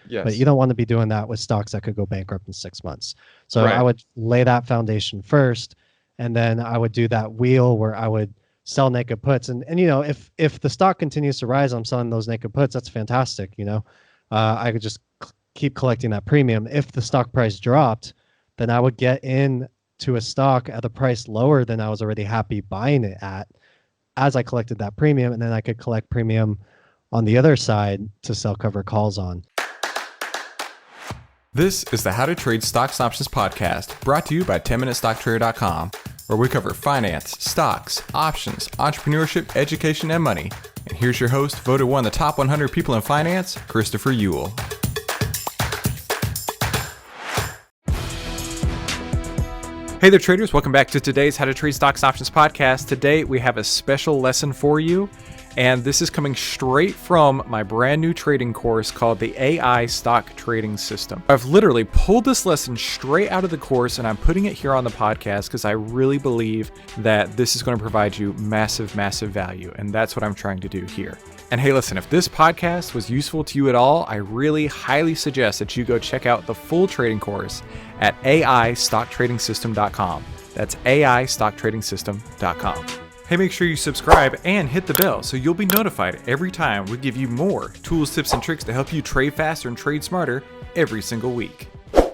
But you Yes. don't want to be doing that with stocks that could go bankrupt in 6 months. So I Right. would lay that foundation first, and then I would do that wheel where I would sell naked puts. And if the stock continues to rise, I'm selling those naked puts. That's fantastic. I could just keep collecting that premium. If the stock price dropped, then I would get in to a stock at a price lower than I was already happy buying it at as I collected that premium, and then I could collect premium on the other side to sell cover calls on. This is the How to Trade Stocks and Options podcast, brought to you by 10MinuteStockTrader.com, where we cover finance, stocks, options, entrepreneurship, education, and money. And here's your host, voted one of the top 100 people in finance, Christopher Ewell. Hey there, traders. Welcome back to today's How to Trade Stocks and Options podcast. Today, we have a special lesson for you, and this is coming straight from my brand new trading course called the AI Stock Trading System. I've literally pulled this lesson straight out of the course, and I'm putting it here on the podcast because I really believe that this is going to provide you massive, massive value, and that's what I'm trying to do here. And hey, listen, if this podcast was useful to you at all, I really highly suggest that you go check out the full trading course at AIStockTradingSystem.com. That's AIStockTradingSystem.com. Hey, make sure you subscribe and hit the bell so you'll be notified every time we give you more tools, tips, and tricks to help you trade faster and trade smarter every single week.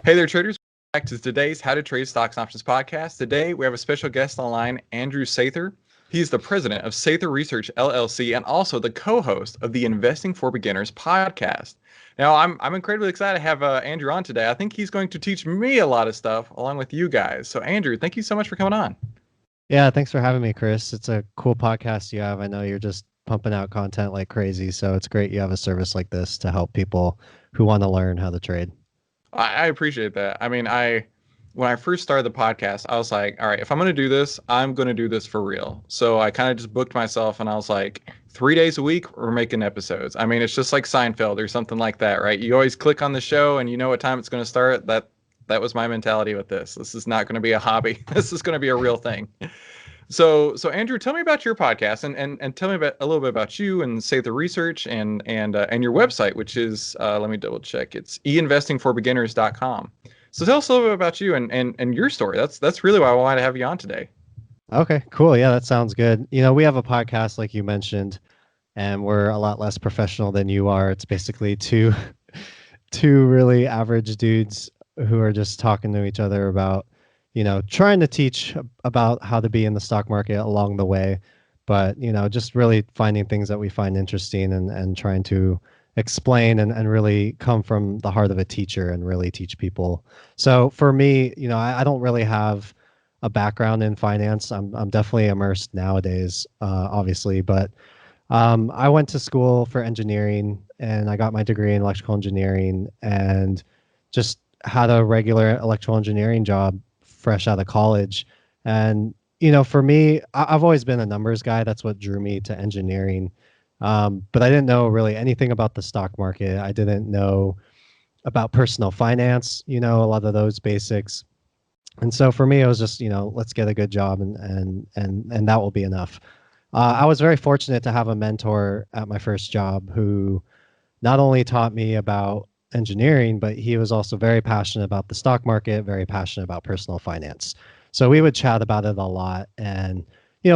Hey there, traders. Back to today's How to Trade Stocks and Options podcast. Today, we have a special guest on the line, Andrew Sather. He's the president of Sather Research, LLC, and also the co-host of the Investing for Beginners podcast. Now, I'm incredibly excited to have Andrew on today. I think he's going to teach me a lot of stuff along with you guys. So, Andrew, thank you so much for coming on. Yeah, thanks for having me, Chris. It's a cool podcast you have. I know you're just pumping out content like crazy, so it's great you have a service like this to help people who want to learn how to trade. I appreciate that. I mean, when I first started the podcast, I was like, all right, if I'm going to do this, I'm going to do this for real. So I kind of just booked myself and I was like, 3 days a week, we're making episodes. I mean, it's just like Seinfeld or something like that, right? You always click on the show and you know what time it's going to start. That was my mentality with this. This is not going to be a hobby. This is going to be a real thing. So Andrew, tell me about your podcast and tell me about a little bit about you and Sather Research and your website, which is let me double check. It's einvestingforbeginners.com. So tell us a little bit about you and your story. That's really why I wanted to have you on today. Okay, cool. Yeah, that sounds good. We have a podcast like you mentioned, and we're a lot less professional than you are. It's basically two really average dudes who are just talking to each other about, trying to teach about how to be in the stock market along the way, but, just really finding things that we find interesting and trying to explain and really come from the heart of a teacher and really teach people. So for me, I don't really have a background in finance. I'm definitely immersed nowadays, obviously, but I went to school for engineering and I got my degree in electrical engineering and just had a regular electrical engineering job fresh out of college. And, for me, I've always been a numbers guy. That's what drew me to engineering. But I didn't know really anything about the stock market. I didn't know about personal finance, a lot of those basics. And so for me, it was just, let's get a good job and that will be enough. I was very fortunate to have a mentor at my first job who not only taught me about engineering, but he was also very passionate about the stock market, very passionate about personal finance. So we would chat about it a lot. And,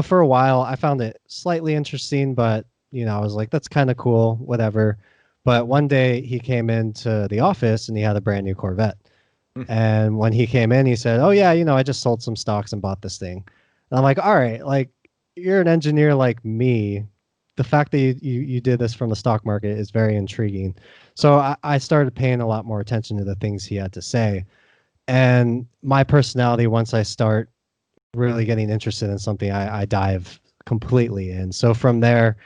for a while, I found it slightly interesting, but, I was like, that's kind of cool, whatever. But one day he came into the office and he had a brand new Corvette. And when he came in, he said, oh, yeah, I just sold some stocks and bought this thing. And I'm like, all right, like, you're an engineer like me. The fact that you did this from the stock market is very intriguing. So I started paying a lot more attention to the things he had to say. And my personality, once I start really getting interested in something, I dive completely in. So from there,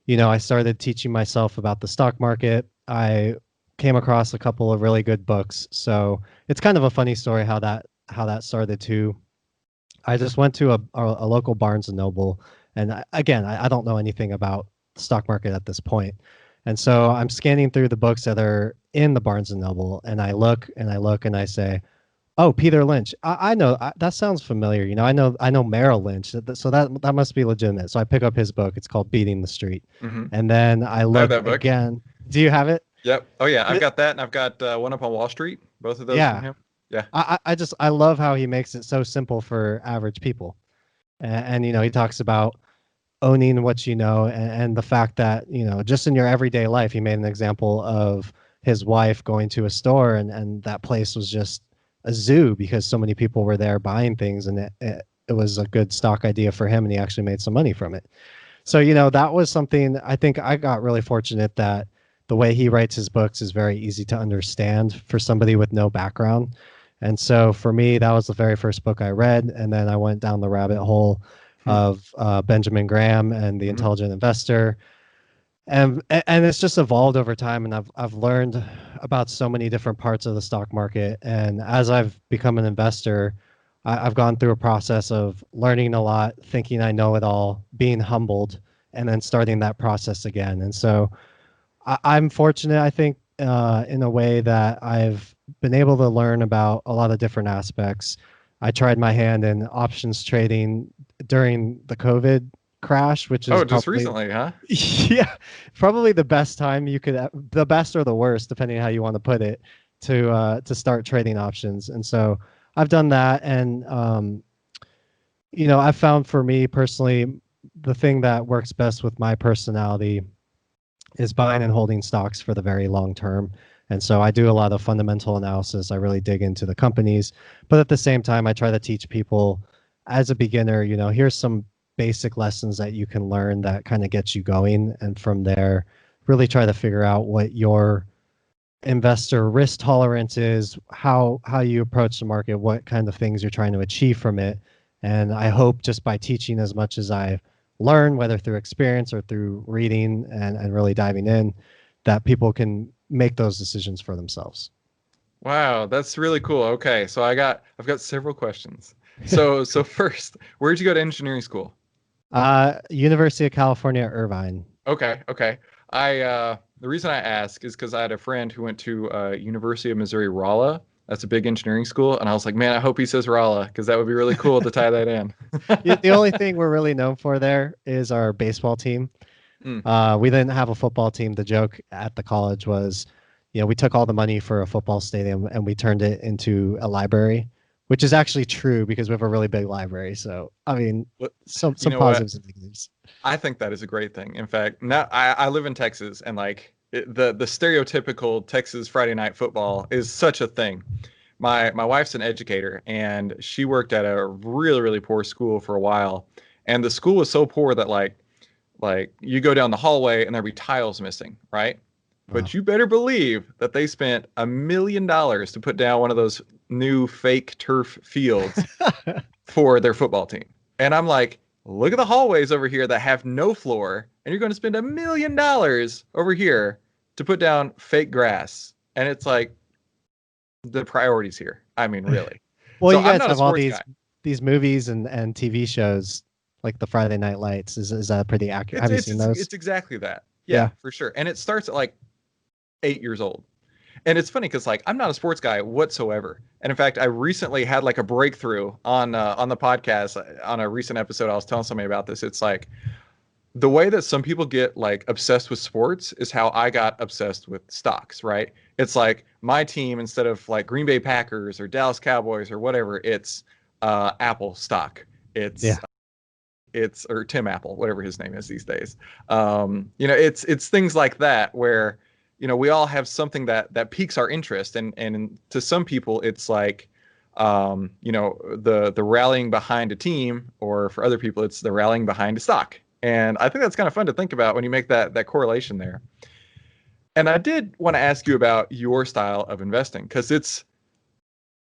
I started teaching myself about the stock market. I came across a couple of really good books. So it's kind of a funny story how that started too. I just went to a local Barnes and Noble, and I don't know anything about the stock market at this point. And so I'm scanning through the books that are in the Barnes and Noble, and I look and I say, oh, Peter Lynch. I know that sounds familiar. I know Merrill Lynch, so that must be legitimate. So I pick up his book. It's called Beating the Street, Mm-hmm. and then I look that book again. Do you have it? Yep. Oh yeah, I've But got that, and I've got one up on Wall Street. Both of those from yeah, him. Yeah. I just I love how he makes it so simple for average people. And he talks about owning what you know, and the fact that just in your everyday life, he made an example of his wife going to a store, and that place was just a zoo because so many people were there buying things, and it was a good stock idea for him, and he actually made some money from it. So that was something I think I got really fortunate that the way he writes his books is very easy to understand for somebody with no background. And so for me, that was the very first book I read, and then I went down the rabbit hole of Benjamin Graham and The Mm-hmm. Intelligent Investor, and it's just evolved over time, and I've learned about so many different parts of the stock market. And as I've become an investor, I've gone through a process of learning a lot, thinking I know it all, being humbled, and then starting that process again. And so I'm fortunate, I think, in a way that I've been able to learn about a lot of different aspects. I tried my hand in options trading during the COVID crash, which is Oh, just probably, recently, huh? yeah, probably the best time you could, the best or the worst, depending on how you want to put it, to start trading options. And so I've done that, and I've found for me personally, the thing that works best with my personality is buying and holding stocks for the very long term. And so I do a lot of fundamental analysis. I really dig into the companies, but at the same time, I try to teach people as a beginner, here's some basic lessons that you can learn that kind of gets you going. And from there, really try to figure out what your investor risk tolerance is, how you approach the market, what kind of things you're trying to achieve from it. And I hope just by teaching as much as I learn, whether through experience or through reading and really diving in, that people can make those decisions for themselves. Wow, that's really cool. Okay, so I've got several questions. So Cool. first, where'd you go to engineering school? University of California, Irvine. Okay. The reason I ask is because I had a friend who went to University of Missouri Rolla. That's a big engineering school, and I was like, man, I hope he says Rolla because that would be really cool to tie that in. The only thing we're really known for there is our baseball team. Mm. We didn't have a football team. The joke at the college was, we took all the money for a football stadium and we turned it into a library, which is actually true because we have a really big library. So, I mean, But you some know what? positives and negatives. I think that is a great thing. In fact, now I live in Texas, and like the stereotypical Texas Friday night football is such a thing. My wife's an educator, and she worked at a really poor school for a while, and the school was so poor that like you go down the hallway and there'd be tiles missing, right? Wow. But you better believe that they spent $1 million to put down one of those new fake turf fields for their football team. And I'm like, look at the hallways over here that have no floor, and you're going to spend $1 million over here to put down fake grass. And it's like the priorities here. I mean, really. Well, So you I'm guys not a have all sports guy. these movies and TV shows like the Friday Night Lights. Is that pretty accurate? It's Have you it's seen it's, those? it's exactly that. Yeah. Yeah, for sure. And it starts at like 8 years old. And it's funny because like I'm not a sports guy whatsoever. And in fact, I recently had like a breakthrough on the podcast on a recent episode. I was telling somebody about this. It's like the way that some people get like obsessed with sports is how I got obsessed with stocks, right? It's like my team, instead of like Green Bay Packers or Dallas Cowboys or whatever, it's Apple stock. Yeah. It's or Tim Apple, whatever his name is these days. It's things like that where we all have something that piques our interest, and to some people it's like the rallying behind a team, or for other people it's the rallying behind a stock. And I think that's kind of fun to think about when you make that correlation there. And I did want to ask you about your style of investing because it's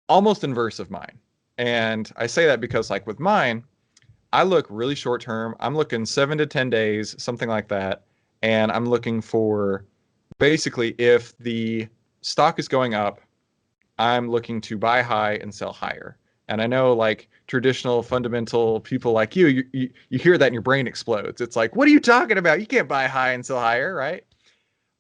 almost inverse of mine. And I say that because like with mine, I look really short term. I'm looking 7 to 10 days, something like that. And I'm looking for basically if the stock is going up, I'm looking to buy high and sell higher. And I know like traditional fundamental people like you hear that and your brain explodes. It's like, what are you talking about? You can't buy high and sell higher, right?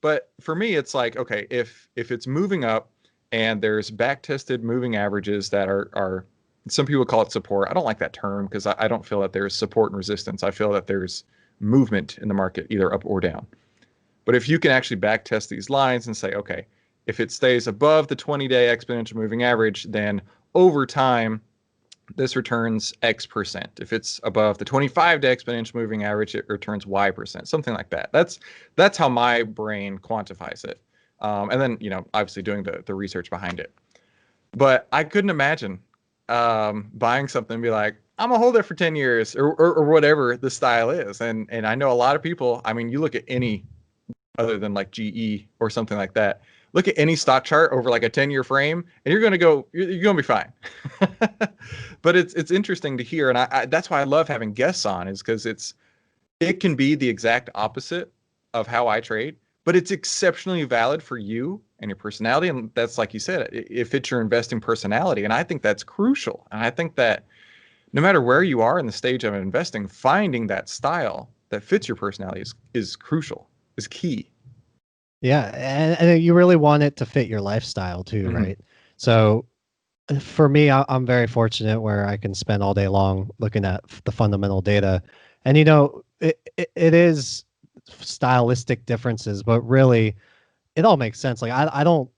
But for me, it's like, okay, if it's moving up and there's back tested moving averages that are some people call it support. I don't like that term because I don't feel that there's support and resistance. I feel that there's movement in the market, either up or down. But if you can actually back test these lines and say, okay, if it stays above the 20-day exponential moving average, then over time, this returns X percent. If it's above the 25-day exponential moving average, it returns Y percent, something like that. That's how my brain quantifies it. And then, obviously doing the research behind it. But I couldn't imagine buying something and be like, I'm gonna hold it for 10 years or whatever the style is. And I know a lot of people, I mean, you look at any other than like GE or something like that. Look at any stock chart over like a 10-year frame, and you're gonna be fine. But it's interesting to hear, and I that's why I love having guests on, is because it can be the exact opposite of how I trade, but it's exceptionally valid for you and your personality, and that's like you said, it fits your investing personality, and I think that's crucial. And I think that no matter where you are in the stage of investing, finding that style that fits your personality is crucial, is key. Yeah, and you really want it to fit your lifestyle too, Mhm. right? So for me, I'm very fortunate where I can spend all day long looking at the fundamental data, and it is stylistic differences, but really it all makes sense. Like I don't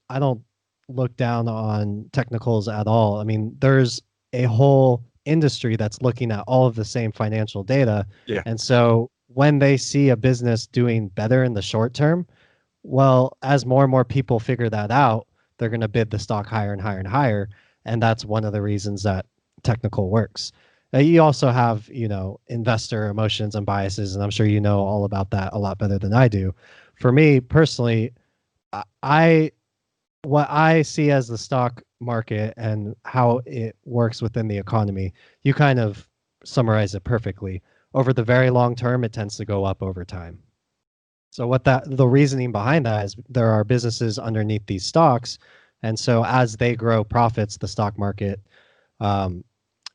look down on technicals at all. I mean, there's a whole industry that's looking at all of the same financial data, Yeah. and so when they see a business doing better in the short term, well, as more and more people figure that out, they're going to bid the stock higher and higher and higher. And that's one of the reasons that technical works. You also have, investor emotions and biases, and I'm sure you know all about that a lot better than I do. For me personally, I what I see as the stock market and how it works within the economy, you kind of summarize it perfectly. Over the very long term, it tends to go up over time. So the reasoning behind that is there are businesses underneath these stocks, and so as they grow profits, the stock market, um,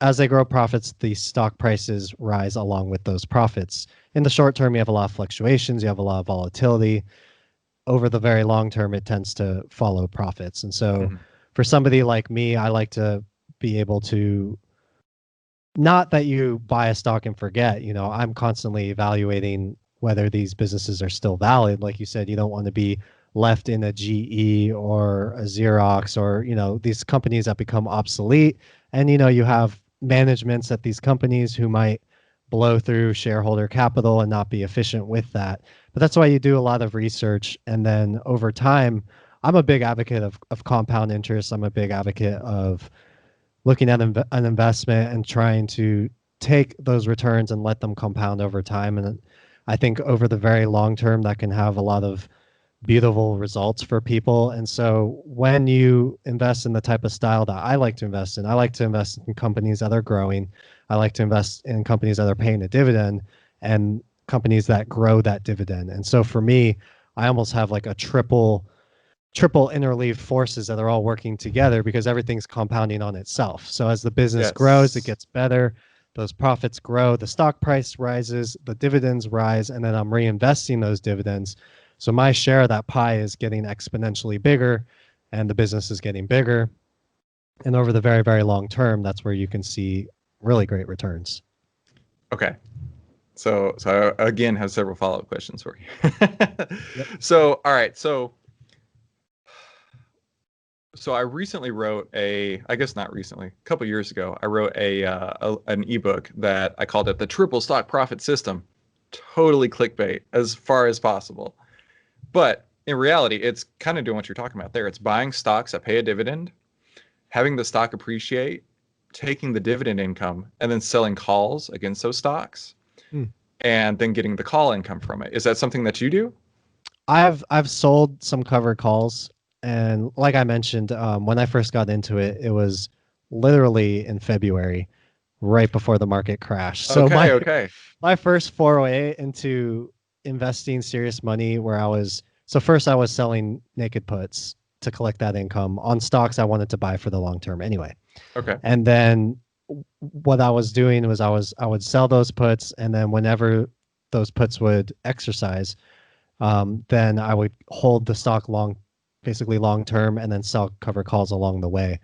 as they grow profits, the stock prices rise along with those profits. In the short term, you have a lot of fluctuations, you have a lot of volatility. Over the very long term, it tends to follow profits. And so, Mhm. for somebody like me, I like to be able to, not that you buy a stock and forget, I'm constantly evaluating whether these businesses are still valid. Like you said, you don't want to be left in a GE or a Xerox or, these companies that become obsolete. And, you have managements at these companies who might blow through shareholder capital and not be efficient with that. But that's why you do a lot of research. And then over time, I'm a big advocate of compound interest. I'm a big advocate of looking at an investment and trying to take those returns and let them compound over time. And I think over the very long term, that can have a lot of beautiful results for people. And so when you invest in the type of style that I like to invest in, I like to invest in companies that are growing. I like to invest in companies that are paying a dividend and companies that grow that dividend. And so for me, I almost have like a triple interleaved forces that are all working together because everything's compounding on itself. So as the business grows, it Yes. gets better, those profits grow, the stock price rises, the dividends rise, and then I'm reinvesting those dividends. So my share of that pie is getting exponentially bigger and the business is getting bigger. And over the very, very long term, that's where you can see really great returns. Okay. So I again have several follow-up questions for you. Yep. So, all right. So I recently wrote I guess not recently, a couple years ago, I wrote an ebook that I called it the Triple Stock Profit System. Totally clickbait as far as possible. But in reality, it's kind of doing what you're talking about there. It's buying stocks that pay a dividend, having the stock appreciate, taking the dividend income, and then selling calls against those stocks, Hmm. and then getting the call income from it. Is that something that you do? I've sold some covered calls, and like I mentioned, when I first got into it, it was literally in February, right before the market crashed. So Okay, my okay. my first foray into investing serious money, where first I was selling naked puts to collect that income on stocks I wanted to buy for the long term anyway, Okay. and then what I was doing was I would sell those puts, and then whenever those puts would exercise, then I would hold the stock basically long term, and then sell cover calls along the way.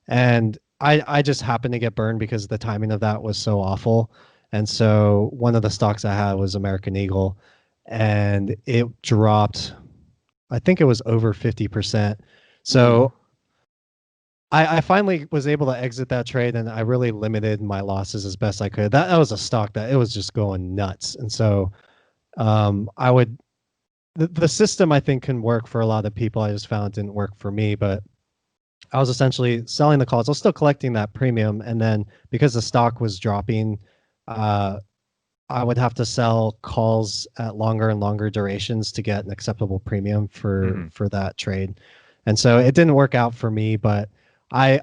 And I just happened to get burned because the timing of that was so awful. And so one of the stocks I had was American Eagle, and it dropped. I think it was over 50%. Ooh. So I finally was able to exit that trade, and I really limited my losses as best I could. That was a stock that it was just going nuts, and so I would the system I think can work for a lot of people. I just found it didn't work for me, but I was essentially selling the calls. I was still collecting that premium, and then because the stock was dropping, uh, I would have to sell calls at longer and longer durations to get an acceptable premium Mhm. for that trade. And so it didn't work out for me, but I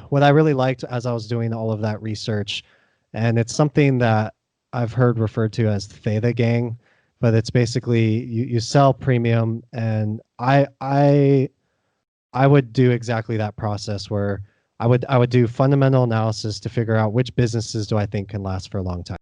what I really liked as I was doing all of that research, and it's something that I've heard referred to as theta gang, but it's basically you sell premium, and I would do exactly that process where I would do fundamental analysis to figure out which businesses do I think can last for a long time.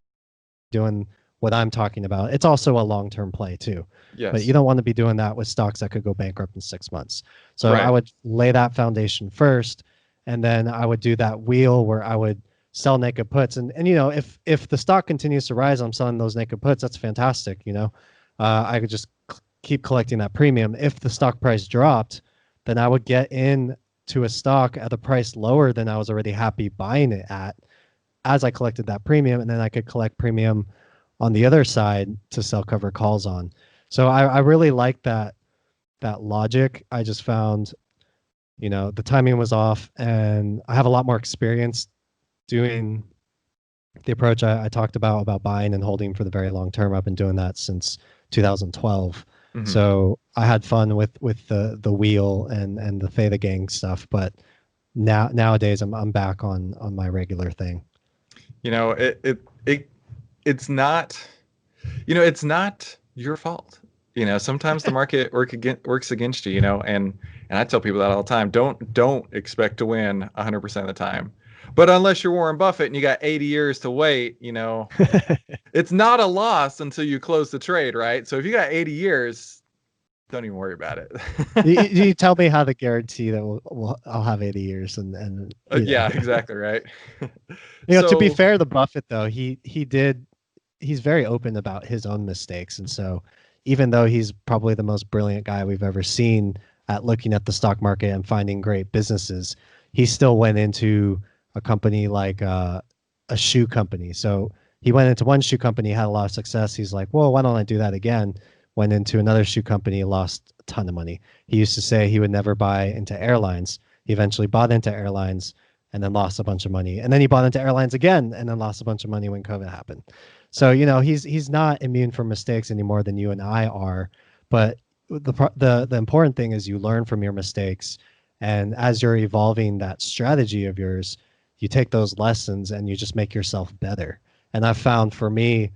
Doing what I'm talking about. It's also a long-term play too. But you Yes. don't want to be doing that with stocks that could go bankrupt in 6 months. So I Right. would lay that foundation first, and then I would do that wheel where I would sell naked puts. And you know, if the stock continues to rise, I'm selling those naked puts. That's fantastic. You know, I could just keep collecting that premium. If the stock price dropped, then I would get in to a stock at a price lower than I was already happy buying it at as I collected that premium, and then I could collect premium on the other side to sell cover calls on. So I really like that logic. I just found, you know, the timing was off, and I have a lot more experience doing the approach I talked about buying and holding for the very long term. I've been doing that since 2012. Mhm. So I had fun with the wheel and the theta gang stuff, but nowadays I'm back on my regular thing. You know, it's not, it's not your fault. Sometimes the market works against you, and I tell people that all the time. Don't expect to win 100% of the time. But unless you're Warren Buffett and you got 80 years to wait, it's not a loss until you close the trade, right? So if you got 80 years, don't even worry about it. You tell me how to guarantee that I'll have 80 years and you know. Yeah, exactly, right. You know, to be So, fair to Buffett though, he's very open about his own mistakes, and so even though he's probably the most brilliant guy we've ever seen at looking at the stock market and finding great businesses, he still went into a company like a shoe company. So he went into one shoe company, had a lot of success. He's like, well, why don't I do that again? Went into another shoe company, lost a ton of money. He used to say he would never buy into airlines. He eventually bought into airlines and then lost a bunch of money. And then he bought into airlines again and then lost a bunch of money when COVID happened. So, you know, he's not immune from mistakes any more than you and I are. But the important thing is you learn from your mistakes, and as you're evolving that strategy of yours, you take those lessons and you just make yourself better. And I've found for me,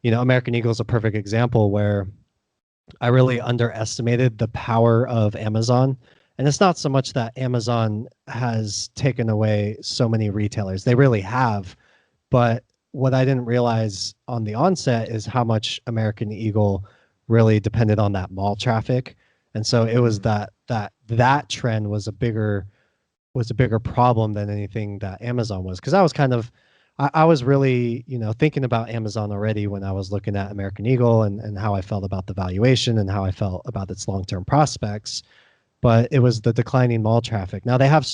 you know, American Eagle is a perfect example where I really underestimated the power of Amazon. And it's not so much that Amazon has taken away so many retailers. They really have. But what I didn't realize on the onset is how much American Eagle really depended on that mall traffic. And so it was mhm. that trend was a bigger problem than anything that Amazon was. Because I was kind of I was really, you know, thinking about Amazon already when I was looking at American Eagle and how I felt about the valuation and how I felt about its long-term prospects. But it was the declining mall traffic. Now they have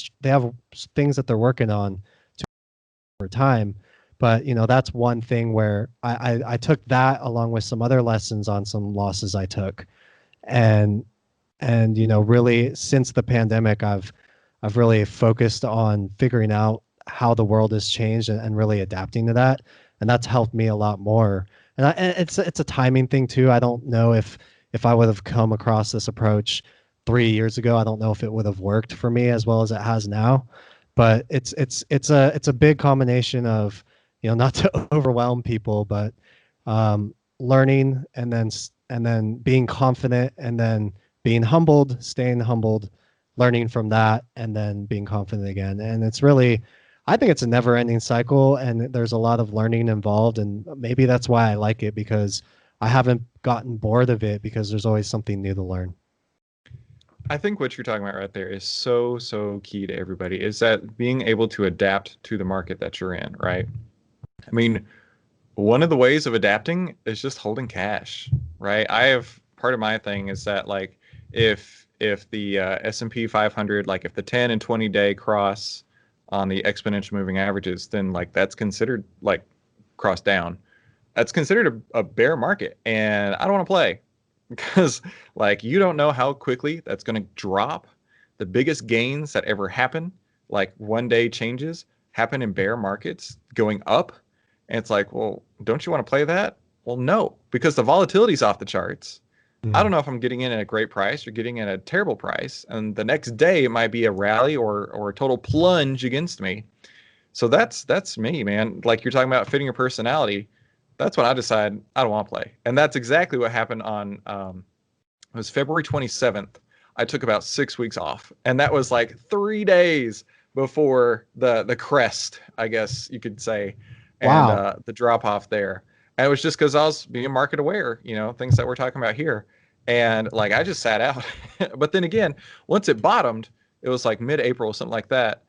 things that they're working on to over time. But you know, that's one thing where I took that along with some other lessons on some losses I took. And you know, really since the pandemic I've really focused on figuring out how the world has changed and really adapting to that, and that's helped me a lot more. And it's a timing thing too. I don't know if I would have come across this approach 3 years ago. I don't know if it would have worked for me as well as it has now. But it's a big combination of, you know, not to overwhelm people, but learning and then being confident and then being humbled, staying humbled, learning from that, and then being confident again. And it's really, I think it's a never ending cycle, and there's a lot of learning involved. And maybe that's why I like it, because I haven't gotten bored of it, because there's always something new to learn. I think what you're talking about right there is so, so key to everybody is that being able to adapt to the market that you're in, right? I mean, One of the ways of adapting is just holding cash, right? I have part of my thing is that like if the S&P 500, like if the 10 and 20 day cross on the exponential moving averages, then like that's considered like cross down. That's considered a bear market, and I don't want to play because like you don't know how quickly that's going to drop. The biggest gains that ever happen, like one day changes, happen in bear markets going up. And it's like, well, don't you want to play that? Well, no, because the volatility's off the charts. I don't Mm. know if I'm getting in at a great price or getting in at a terrible price. And the next day it might be a rally or a total plunge against me. So that's me, man. Like you're talking about fitting your personality. That's when I decide I don't want to play. And that's exactly what happened on it was February 27th. I took about 6 weeks off. And that was like 3 days before the crest, I guess you could say, and Wow. the drop off there. And it was just because I was being market aware, you know, things that we're talking about here. And like I just sat out. But then again, once it bottomed, it was like mid-April, something like that.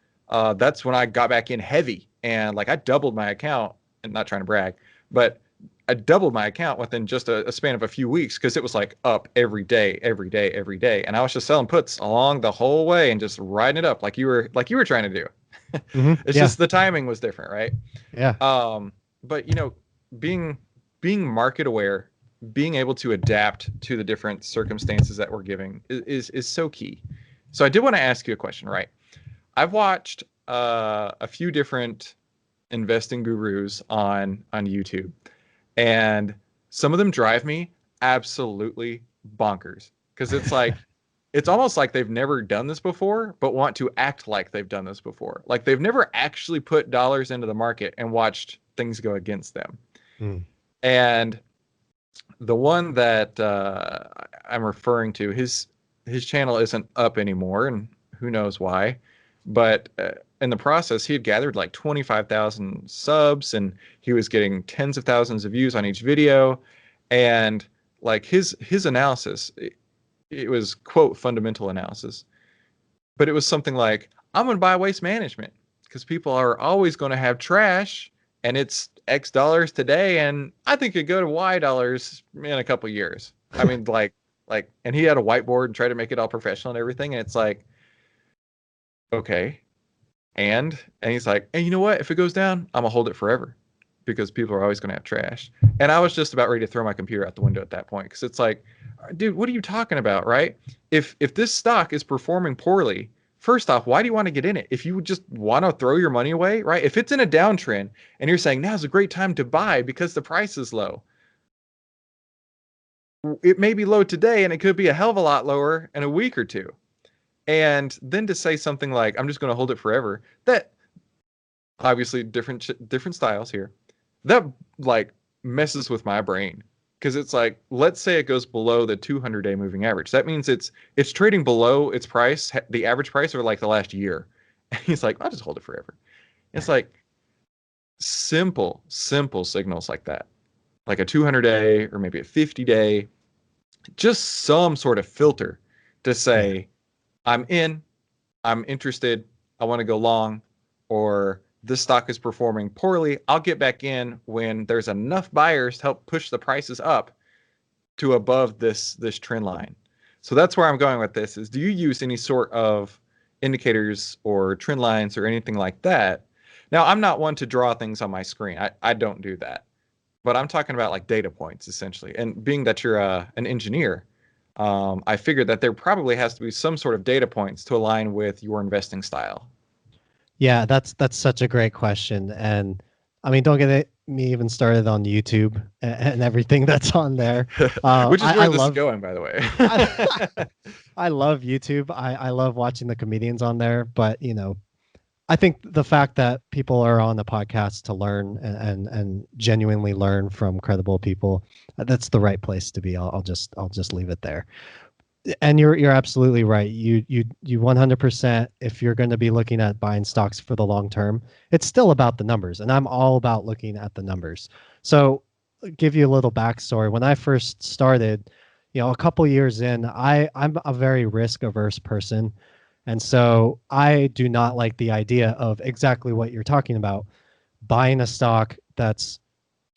That's when I got back in heavy. And like I doubled my account, and not trying to brag, but I doubled my account within just a span of a few weeks because it was like up every day, every day, every day. And I was just selling puts along the whole way and just riding it up like you were trying to do. It's Yeah. just the timing was different, right? Yeah. But you know, being being market aware, being able to adapt to the different circumstances that we're giving is so key. So I did want to ask you a question, right? I've watched a few different investing gurus on YouTube, and some of them drive me absolutely bonkers because it's like it's almost like they've never done this before, but want to act like they've done this before. Like they've never actually put dollars into the market and watched things go against them. Mm. And the one that I'm referring to, his channel isn't up anymore, and who knows why. But in the process, he had gathered like 25,000 subs, and he was getting tens of thousands of views on each video. And like his analysis, it was quote fundamental analysis, but it was something like, I'm going to buy waste management because people are always going to have trash, and it's X dollars today, and I think it could go to Y dollars in a couple years. I mean, and he had a whiteboard and tried to make it all professional and everything, and it's like, okay, and he's like, and you know what? If it goes down, I'm gonna hold it forever because people are always gonna have trash. And I was just about ready to throw my computer out the window at that point because it's like, dude, what are you talking about, right? If this stock is performing poorly, first off, why do you want to get in it? If you would just want to throw your money away, right? If it's in a downtrend and you're saying now's a great time to buy because the price is low, it may be low today and it could be a hell of a lot lower in a week or two. And then to say something like, I'm just going to hold it forever, that obviously different styles here, that like messes with my brain. Because it's like, let's say it goes below the 200-day moving average. That means it's trading below its price, the average price over like the last year. And he's like, I'll just hold it forever. It's like simple signals like that, like a 200-day or maybe a 50-day, just some sort of filter to Yeah. say, I'm in, I'm interested, I want to go long, or this stock is performing poorly. I'll get back in when there's enough buyers to help push the prices up to above this trend line. So that's where I'm going with this is, do you use any sort of indicators or trend lines or anything like that? Now, I'm not one to draw things on my screen. I don't do that. But I'm talking about like data points essentially. And being that you're an engineer, I figured that there probably has to be some sort of data points to align with your investing style. Yeah, that's such a great question. And I mean, don't me even started on YouTube and everything that's on there. Which is I where this is love going, by the way. I, I love YouTube. I love watching the comedians on there, but I think the fact that people are on the podcast to learn and genuinely learn from credible people, that's the right place to be. I'll just leave it there. And you're absolutely right. You 100%. If you're going to be looking at buying stocks for the long term, it's still about the numbers, and I'm all about looking at the numbers. So, give you a little backstory. When I first started, a couple years in, I'm a very risk averse person, and so I do not like the idea of exactly what you're talking about, buying a stock that's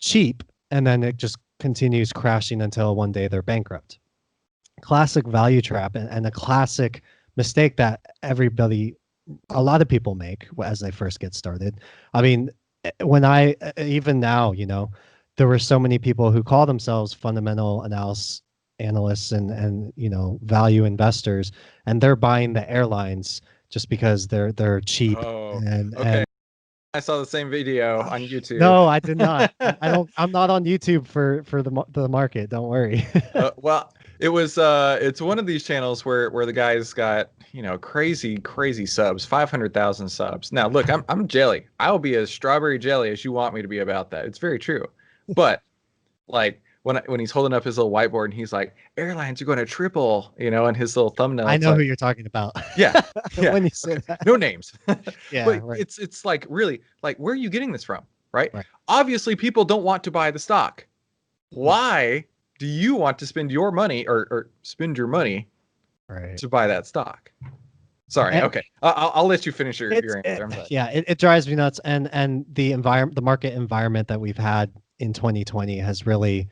cheap, and then it just continues crashing until one day they're bankrupt. Classic value trap, and a classic mistake that a lot of people make as they first get started. I mean, even now, there were so many people who call themselves fundamental analysts and value investors, and they're buying the airlines just because they're cheap. Oh, and okay. and I saw the same video on YouTube. no, I did not. I'm not on YouTube for the market. Don't worry. Well, it's one of these channels where the guy's got, crazy subs, 500,000 subs. Now, look, I'm jelly. I'll be as strawberry jelly as you want me to be about that. It's very true. But like when he's holding up his little whiteboard and he's like, airlines are going to triple, and his little thumbnail. I know like, who you're talking about. Yeah. When you say okay. that. No names. Yeah, But right. it's like, really, like, where are you getting this from? Right? Obviously, people don't want to buy the stock. Why do you want to spend your money or spend your money to buy that stock? Sorry. Okay. I'll let you finish your answer. I'm sorry. Yeah, it drives me nuts. And the market environment that we've had in 2020 has really,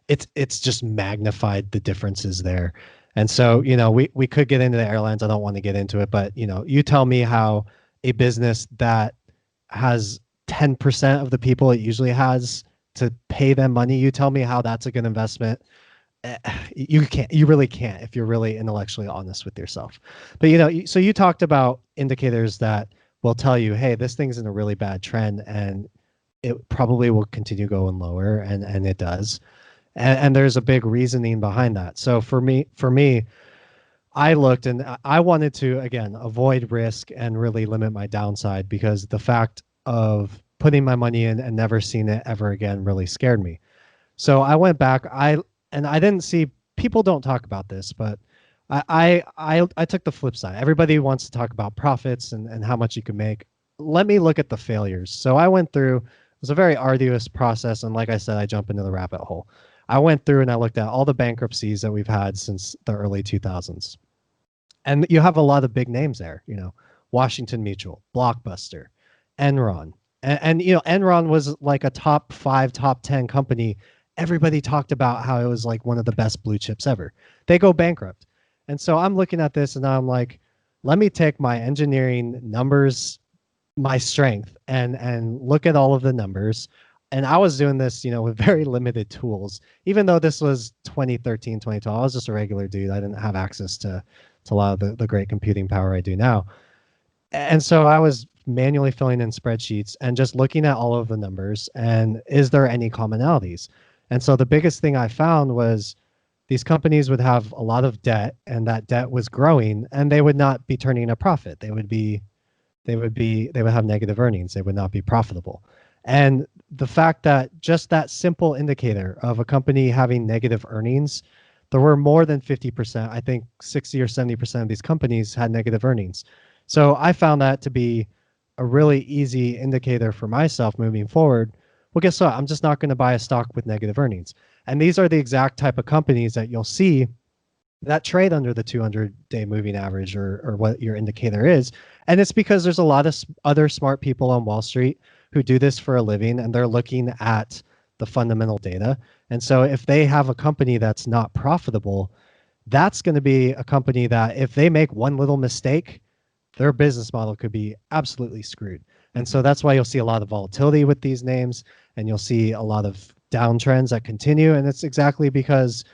it's just magnified the differences there. And so, we could get into the airlines. I don't want to get into it, but you tell me how a business that has 10% of the people it usually has to pay them money, you tell me how that's a good investment. You really can't if you're really intellectually honest with yourself. But so you talked about indicators that will tell you, hey, this thing's in a really bad trend and it probably will continue going lower, and it does. And there's a big reasoning behind that. So for me, I looked and I wanted to, again, avoid risk and really limit my downside, because the fact of putting my money in and never seeing it ever again really scared me. So I went back. I didn't see, people don't talk about this, but I took the flip side. Everybody wants to talk about profits and how much you can make. Let me look at the failures. So I went through, it was a very arduous process. And like I said, I jump into the rabbit hole. I went through and I looked at all the bankruptcies that we've had since the early 2000s. And you have a lot of big names there, Washington Mutual, Blockbuster, Enron. And Enron was like a top 5, top 10 company. Everybody talked about how it was like one of the best blue chips ever. They go bankrupt. And so I'm looking at this and I'm like, let me take my engineering numbers, my strength, and look at all of the numbers. And I was doing this, with very limited tools. Even though this was 2013, 2012, I was just a regular dude. I didn't have access to a lot of the great computing power I do now. And so I was manually filling in spreadsheets and just looking at all of the numbers and is there any commonalities? And so the biggest thing I found was these companies would have a lot of debt, and that debt was growing, and they would not be turning a profit. They would have negative earnings. They would not be profitable. And the fact that just that simple indicator of a company having negative earnings, there were more than 50%, I think 60 or 70% of these companies had negative earnings. So I found that to be a really easy indicator for myself moving forward. Well, guess what? I'm just not going to buy a stock with negative earnings. And these are the exact type of companies that you'll see that trade under the 200-day moving average or what your indicator is. And it's because there's a lot of other smart people on Wall Street who do this for a living, and they're looking at the fundamental data. And so if they have a company that's not profitable, that's going to be a company that if they make one little mistake, their business model could be absolutely screwed. And so that's why you'll see a lot of volatility with these names, and you'll see a lot of downtrends that continue. And it's exactly because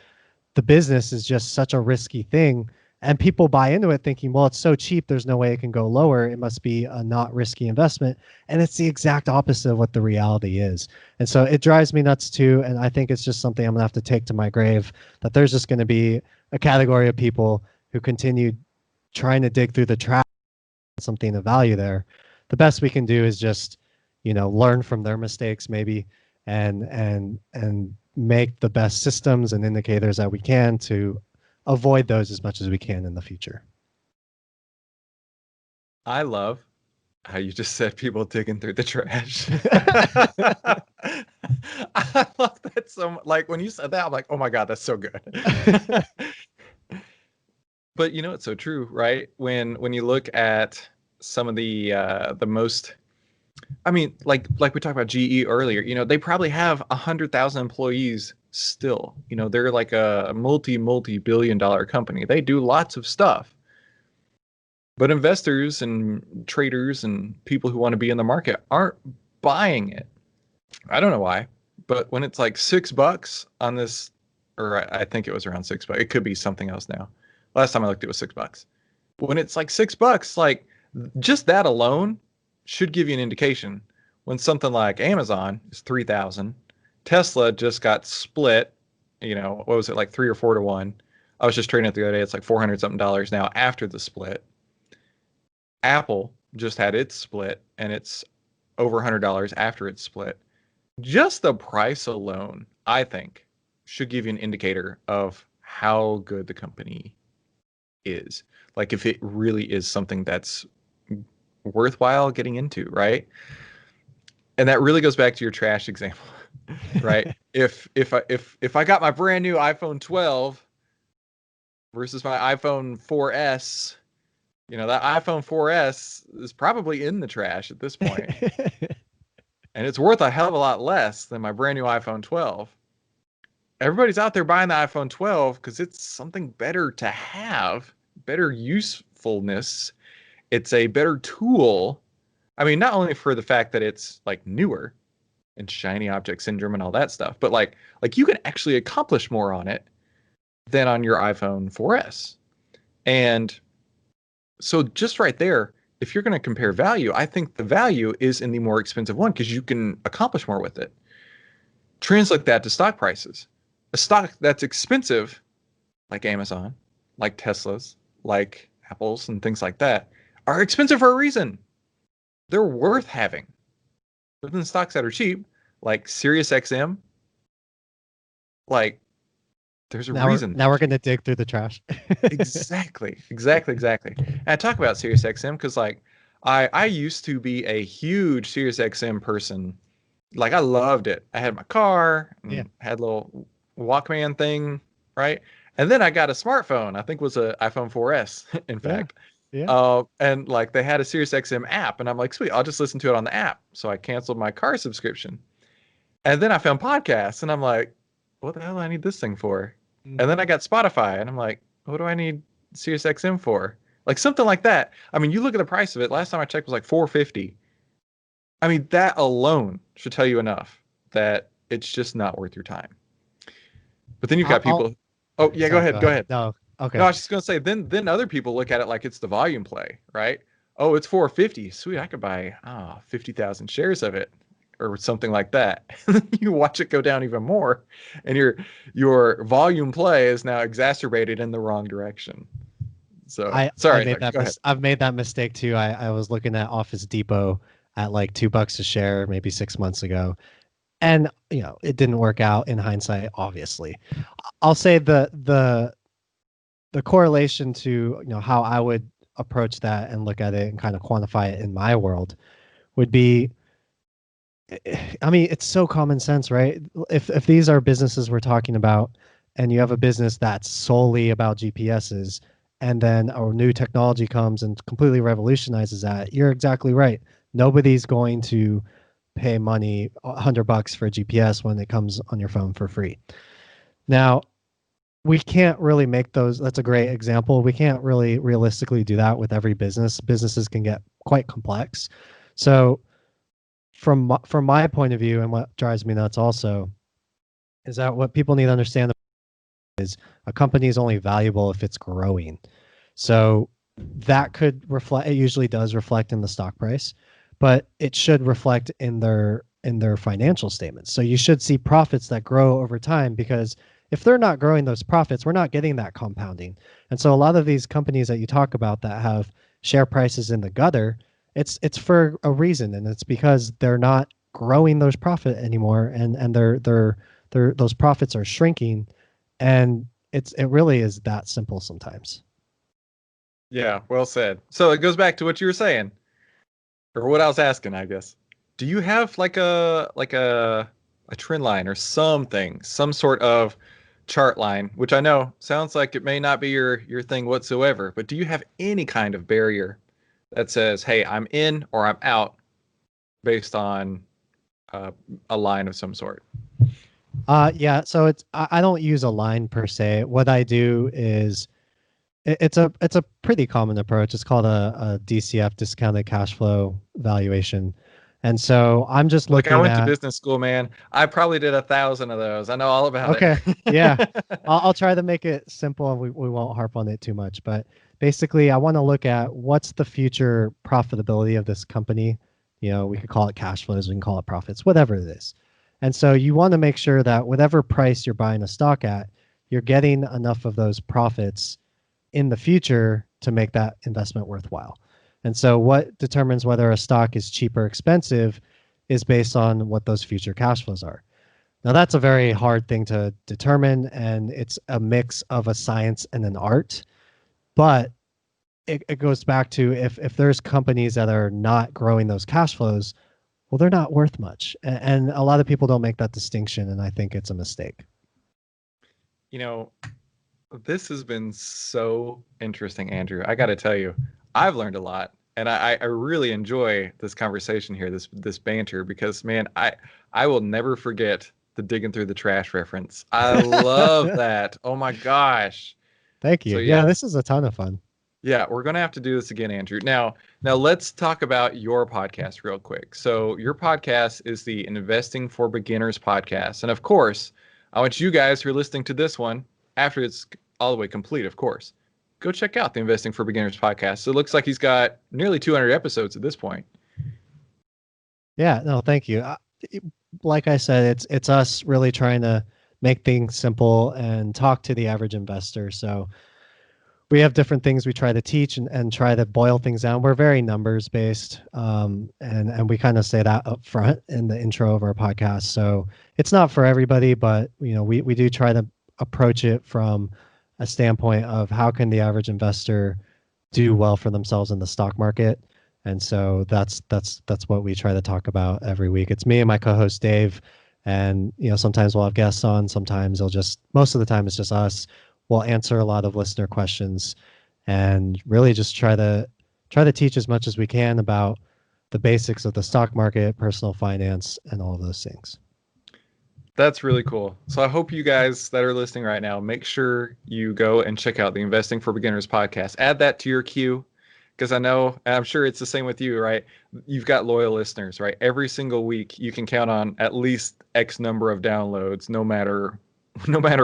the business is just such a risky thing, and people buy into it thinking, well, it's so cheap, there's no way it can go lower. It must be a not risky investment. And it's the exact opposite of what the reality is. And so it drives me nuts too. And I think it's just something I'm gonna have to take to my grave, that there's just gonna be a category of people who continue trying to dig through the trash, something of value there. The best we can do is just, learn from their mistakes maybe, and make the best systems and indicators that we can to avoid those as much as we can in the future. I love how you just said people digging through the trash. I love that so much. Like when you said that, I'm like, oh my God, that's so good. But it's so true, right? When you look at some of the most I mean, like we talked about GE earlier, they probably have 100,000 employees still. They're like a multi-billion dollar company. They do lots of stuff. But investors and traders and people who want to be in the market aren't buying it. I don't know why, but when it's like $6 on this, or I think it was around $6. It could be something else now. Last time I looked, it was $6. When it's like $6, like just that alone should give you an indication. When something like Amazon is 3,000, Tesla just got split. What was it, like 3 or 4 to 1? I was just trading it the other day. It's like $400 something now after the split. Apple just had its split, and it's over $100 after its split. Just the price alone, I think, should give you an indicator of how good the company is. Like if it really is something that's worthwhile getting into, right? And that really goes back to your trash example, right? if I got my brand new iPhone 12 versus my iPhone 4S, that iPhone 4S is probably in the trash at this point. And it's worth a hell of a lot less than my brand new iPhone 12. Everybody's out there buying the iPhone 12 because it's something better to have, better usefulness. It's a better tool. I mean, not only for the fact that it's like newer and shiny object syndrome and all that stuff, but like you can actually accomplish more on it than on your iPhone 4S. And so just right there, if you're going to compare value, I think the value is in the more expensive one because you can accomplish more with it. Translate that to stock prices. A stock that's expensive, like Amazon, like Teslas, like Apples and things like that, are expensive for a reason. They're worth having. But then stocks that are cheap, like SiriusXM, like there's a reason. Now we're going to dig through the trash. Exactly. And I talk about SiriusXM because like I used to be a huge SiriusXM person. Like I loved it. I had my car and had a little Walkman thing, right? And then I got a smartphone. I think it was a iPhone 4S, in fact. Yeah. And like they had a SiriusXM app, and I'm like, sweet, I'll just listen to it on the app. So I canceled my car subscription. And then I found podcasts, and I'm like, what the hell do I need this thing for? And then I got Spotify, and I'm like, what do I need SiriusXM for? Like something like that. I mean, you look at the price of it. Last time I checked was like $450. I mean, that alone should tell you enough that it's just not worth your time. But then you've got people. Oh yeah, Sorry, go ahead. No, okay. No, I was just gonna say. Then other people look at it like it's the volume play, right? Oh, it's $450. Sweet, I could buy 50,000 shares of it, or something like that. You watch it go down even more, and your volume play is now exacerbated in the wrong direction. So sorry, I've made that mistake too. I was looking at Office Depot at like $2 a share maybe 6 months ago, and it didn't work out in hindsight. Obviously, I'll say the correlation to how I would approach that and look at it and kind of quantify it in my world would be, I mean, it's so common sense, right? If these are businesses we're talking about, and you have a business that's solely about GPSs, and then a new technology comes and completely revolutionizes that, you're exactly right. Nobody's going to pay money, $100 for a GPS when it comes on your phone for free. Now, we can't really make those. That's a great example. We can't really realistically do that with every business. Businesses can get quite complex. So from my point of view, and what drives me nuts also, is that what people need to understand is a company is only valuable if it's growing. So that could reflect, it usually does reflect in the stock price, but it should reflect in their financial statements. So you should see profits that grow over time, because if they're not growing those profits, we're not getting that compounding. And so a lot of these companies that you talk about that have share prices in the gutter, it's for a reason, and it's because they're not growing those profit anymore, and those profits are shrinking, and it really is that simple sometimes. Yeah, well said. So it goes back to what you were saying, or what I was asking, I guess. Do you have like a trend line or something, some sort of chart line, which I know sounds like it may not be your thing whatsoever, but do you have any kind of barrier that says, hey, I'm in or I'm out based on a line of some sort? Yeah, so I don't use a line per se. What I do is it's a pretty common approach. It's called a DCF, discounted cash flow valuation. And so I'm just Look, I looking went to at, business school, man. I probably did 1,000 of those. I know all about okay, yeah, it. I'll try to make it simple and we won't harp on it too much. But basically, I want to look at what's the future profitability of this company. We could call it cash flows, we can call it profits, whatever it is. And so you want to make sure that whatever price you're buying a stock at, you're getting enough of those profits in the future to make that investment worthwhile. And so what determines whether a stock is cheap or expensive is based on what those future cash flows are. Now that's a very hard thing to determine, and it's a mix of a science and an art. But it goes back to if there's companies that are not growing those cash flows, well, they're not worth much. And a lot of people don't make that distinction, and I think it's a mistake. You know, this has been so interesting, Andrew. I got to tell you, I've learned a lot, and I really enjoy this conversation here, this banter, because man, I will never forget the digging through the trash reference. I love that. Oh my gosh. Thank you. So Yeah, yeah, this is a ton of fun. yeah, we're gonna have to do this again, Andrew. Now let's talk about your podcast real quick. So your podcast is the Investing for Beginners podcast, and of course, I want you guys who are listening to this one after it's all the way complete, of course, go check out the Investing for Beginners podcast. So it looks like he's got nearly 200 episodes at this point. Yeah, no, thank you. Like I said, it's us really trying to make things simple and talk to the average investor. So we have different things we try to teach and try to boil things down. We're very numbers based, and we kind of say that up front in the intro of our podcast. So it's not for everybody, but we do try to approach it from a standpoint of how can the average investor do well for themselves in the stock market. And so that's what we try to talk about every week. It's me and my co-host Dave, and sometimes we'll have guests on. Sometimes most of the time it's just us. We'll answer a lot of listener questions, and really just try to teach as much as we can about the basics of the stock market, personal finance, and all of those things. That's really cool. So I hope you guys that are listening right now, make sure you go and check out the Investing for Beginners podcast. Add that to your queue, because I know, and I'm sure it's the same with you, right? You've got loyal listeners, right? Every single week you can count on at least X number of downloads, no matter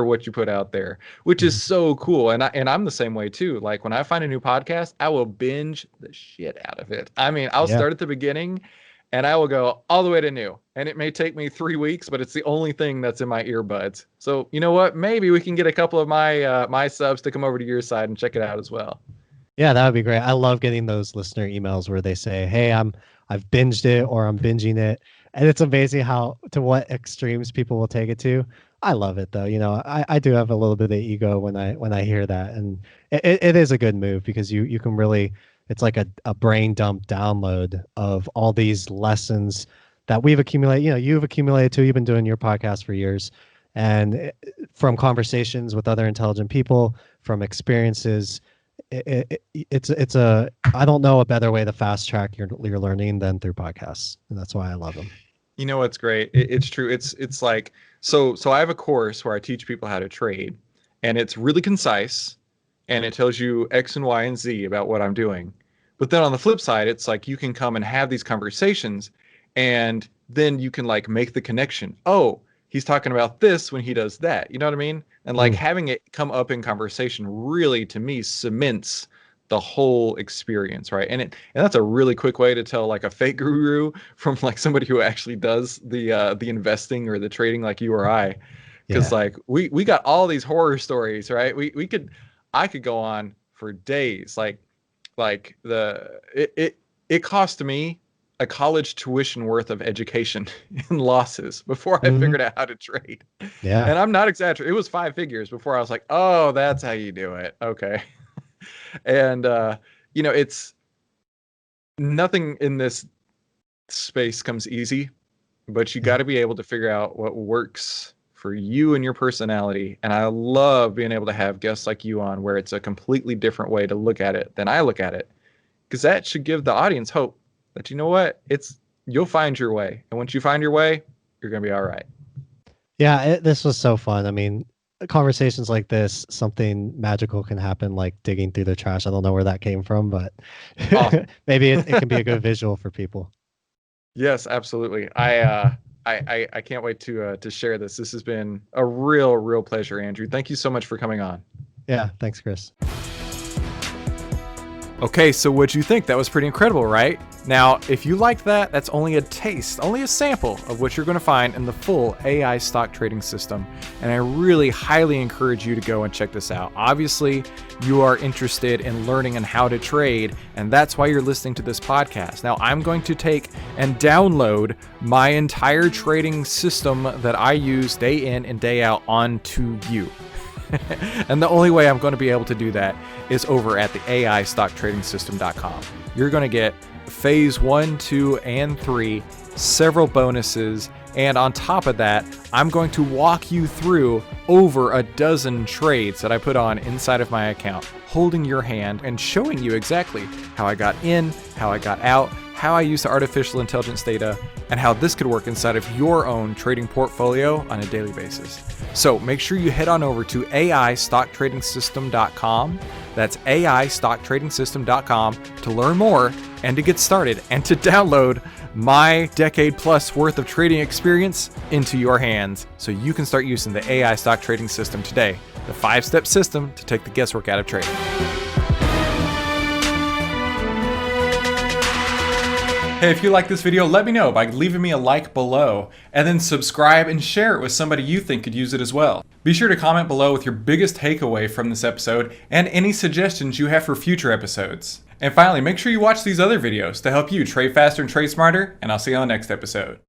what you put out there, which is so cool. And I'm the same way too. Like when I find a new podcast, I will binge the shit out of it. I mean, I'll start at the beginning and I will go all the way to new. And it may take me 3 weeks, but it's the only thing that's in my earbuds. So you know what? Maybe we can get a couple of my subs to come over to your side and check it out as well. Yeah, that would be great. I love getting those listener emails where they say, "Hey, I've binged it," or "I'm binging it," and it's amazing to what extremes people will take it to. I love it though. I do have a little bit of ego when I hear that, and it is a good move because you can really, it's like a brain dump download of all these lessons that we've accumulated. You've accumulated too. You've been doing your podcast for years, and from conversations with other intelligent people, from experiences. It's I don't know a better way to fast track your learning than through podcasts, and that's why I love them. You know what's great? It's true. It's like so I have a course where I teach people how to trade, and it's really concise, and it tells you X and Y and Z about what I'm doing. But then on the flip side, it's like you can come and have these conversations, and then you can like make the connection. Oh, he's talking about this when he does that. You know what I mean? And like having it come up in conversation really, to me, cements the whole experience, right? And that's a really quick way to tell like a fake guru from like somebody who actually does the investing or the trading like you or I. Because like we got all these horror stories, right? I could go on for days. Like it cost me a college tuition worth of education in losses before I figured out how to trade. Yeah. And I'm not exaggerating. It was 5 figures before I was like, oh, that's how you do it. Okay. And, it's nothing in this space comes easy, but you got to be able to figure out what works for you and your personality. And I love being able to have guests like you on where it's a completely different way to look at it than I look at it, because that should give the audience hope that, you know what, you'll find your way. And once you find your way, you're going to be all right. Yeah, this was so fun. I mean, conversations like this, something magical can happen, like digging through the trash. I don't know where that came from, but Awesome. maybe it can be a good visual for people. Yes, absolutely. I can't wait to share this. This has been a real pleasure, Andrew. Thank you so much for coming on. Yeah, thanks, Chris. Okay, so what'd you think? That was pretty incredible, right? Now, if you liked that, that's only a taste, only a sample of what you're going to find in the full AI stock trading system. And I really highly encourage you to go and check this out. Obviously, you are interested in learning on how to trade, and that's why you're listening to this podcast. Now, I'm going to take and download my entire trading system that I use day in and day out onto you. And the only way I'm going to be able to do that is over at the AIStockTradingSystem.com. You're going to get phase 1, 2, and 3, several bonuses, and on top of that, I'm going to walk you through over a dozen trades that I put on inside of my account, holding your hand and showing you exactly how I got in, how I got out, how I use the artificial intelligence data, and how this could work inside of your own trading portfolio on a daily basis. So make sure you head on over to AIStockTradingSystem.com. That's AIStockTradingSystem.com to learn more and to get started and to download my decade plus worth of trading experience into your hands so you can start using the AI stock trading system today, the 5-step system to take the guesswork out of trading. Hey, if you like this video, let me know by leaving me a like below, and then subscribe and share it with somebody you think could use it as well. Be sure to comment below with your biggest takeaway from this episode and any suggestions you have for future episodes. And finally, make sure you watch these other videos to help you trade faster and trade smarter, and I'll see you on the next episode.